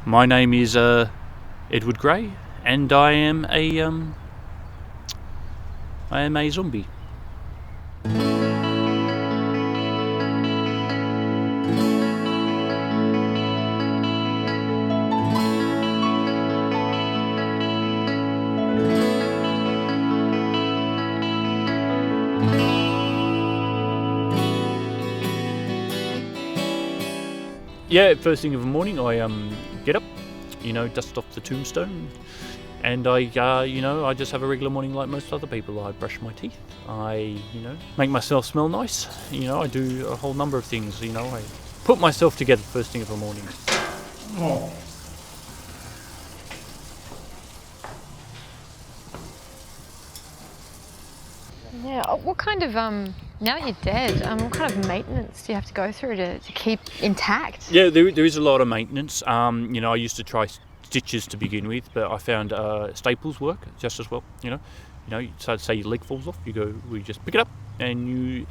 My name is Edward Gray, and I am a zombie. Yeah, first thing of the morning, I get up, dust off the tombstone, and I just have a regular morning like most other people. I brush my teeth, I make myself smell nice. I do a whole number of things. I put myself together first thing of the morning. Oh. Yeah, what kind of, now that you're dead, what kind of maintenance do you have to go through to keep intact? Yeah, there is a lot of maintenance. I used to try stitches to begin with, but I found staples work just as well. So say your leg falls off, we just pick it up and you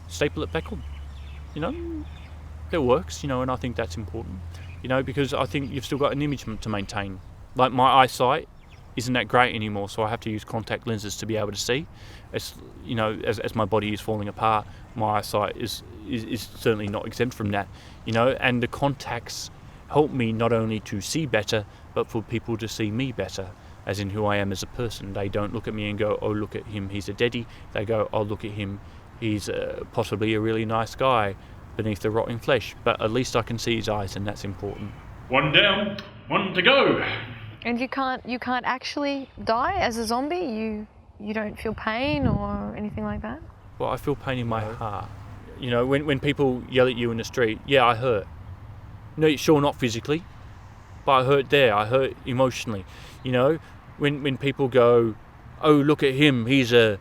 staple it back on. That works, and I think that's important, because I think you've still got an image to maintain. Like my eyesight isn't that great anymore, so I have to use contact lenses to be able to see. As my body is falling apart, my eyesight is certainly not exempt from that. And the contacts help me not only to see better, but for people to see me better, as in who I am as a person. They don't look at me and go, "Oh, look at him, he's a deadie." They go, "Oh, look at him, he's possibly a really nice guy beneath the rotting flesh." But at least I can see his eyes, and that's important. One down, one to go. And you can't actually die as a zombie? You don't feel pain or anything like that? Well, I feel pain in my heart. When people yell at you in the street, yeah, I hurt. No, sure, not physically, but I hurt there. I hurt emotionally. When people go, "Oh, look at him, he's a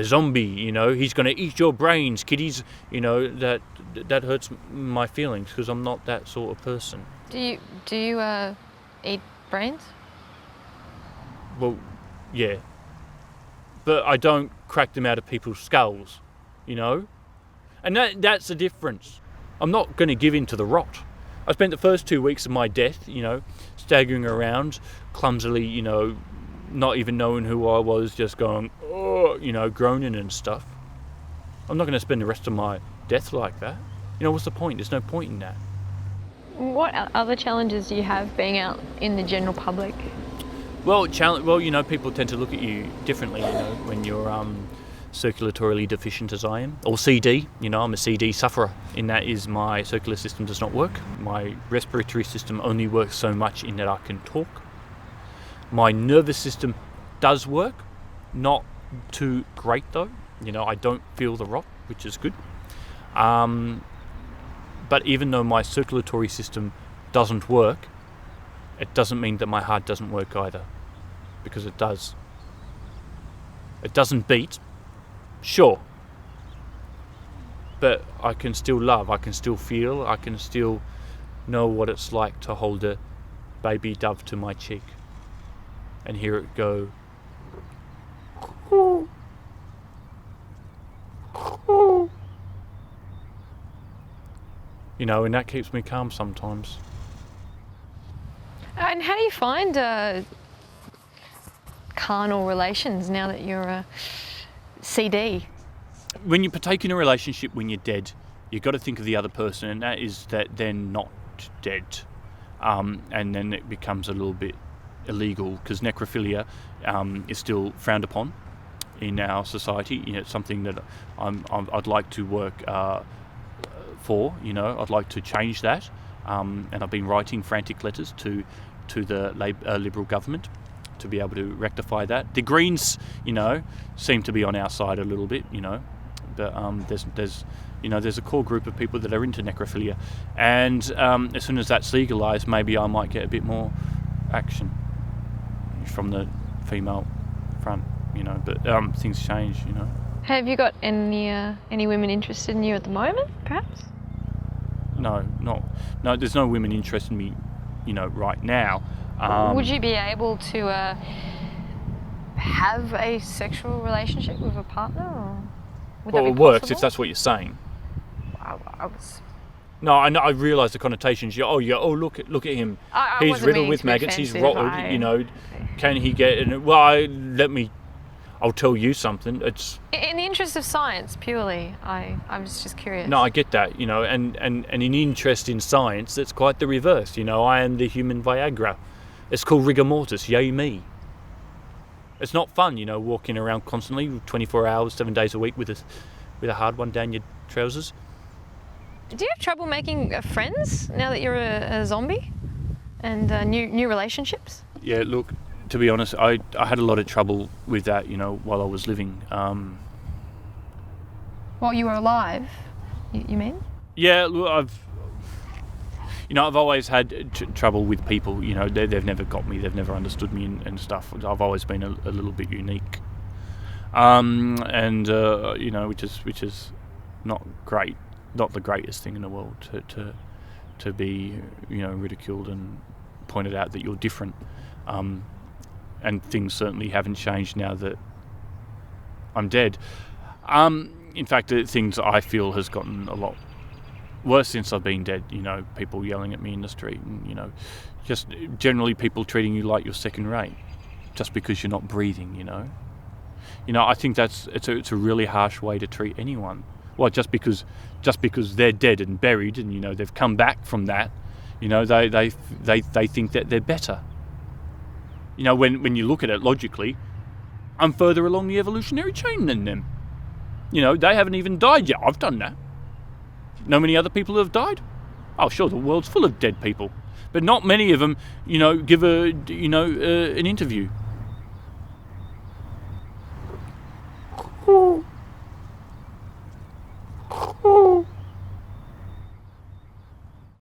zombie, he's going to eat your brains, kiddies," that hurts my feelings, because I'm not that sort of person. Do you eat brains? Well, yeah. But I don't crack them out of people's skulls, And that's the difference. I'm not going to give in to the rot. I spent the first 2 weeks of my death, staggering around, clumsily, not even knowing who I was, just going, oh, groaning and stuff. I'm not going to spend the rest of my death like that. What's the point? There's no point in that. What other challenges do you have being out in the general public? Well, people tend to look at you differently, when you're circulatorily deficient as I am, or CD. I'm a CD sufferer. In that is my circular system does not work. My respiratory system only works so much in that I can talk. My nervous system does work, not too great though. I don't feel the rot, which is good. But even though my circulatory system doesn't work, it doesn't mean that my heart doesn't work either, because it does. It doesn't beat, sure, but I can still love, I can still feel, I can still know what it's like to hold a baby dove to my cheek and hear it go, "Coo, coo." And that keeps me calm sometimes. And how do you find carnal relations now that you're a CD? When you partake in a relationship when you're dead, you've got to think of the other person, and that is that they're not dead. And then it becomes a little bit illegal, because necrophilia is still frowned upon in our society. It's something that I'd like to work for. I'd like to change that. And I've been writing frantic letters to the Liberal government to be able to rectify that. The Greens, seem to be on our side a little bit, but there's a core group of people that are into necrophilia, and as soon as that's legalised, maybe I might get a bit more action from the female front, But things change, Have you got any women interested in you at the moment, perhaps? No, there's no women interested in me, right now. Would you be able to have a sexual relationship with a partner, or would that be it works possible? if that's what you're saying. I was No, I realise the connotations. Look at him. I He's wasn't riddled meaning with to be maggots. He's offensive, rotted. Can he get? Well, I'll tell you something. It's in the interest of science, purely. I was just curious. no, I get that. And an interest in science that's quite the reverse. I am the human Viagra. It's called rigor mortis. Yay me. It's not fun, walking around constantly, 24 hours, 7 days a week with a hard one down your trousers. Do you have trouble making friends now that you're a zombie? And new relationships? Yeah, look, to be honest, I had a lot of trouble with that, while I was living. While you were alive, you mean? Yeah, look, I've always had trouble with people. They've never got me, they've never understood me and stuff. I've always been a little bit unique, which is not great. Not the greatest thing in the world to be ridiculed and pointed out that you're different, and things certainly haven't changed now that I'm dead. In fact, things I feel has gotten a lot worse since I've been dead. People yelling at me in the street, and just generally people treating you like you're second rate just because you're not breathing. I think it's a really harsh way to treat anyone. Well, just because they're dead and buried, and they've come back from that, they think that they're better. When you look at it logically, I'm further along the evolutionary chain than them. They haven't even died yet. I've done that. Know many other people who have died? Oh, sure, the world's full of dead people, but not many of them, give an interview.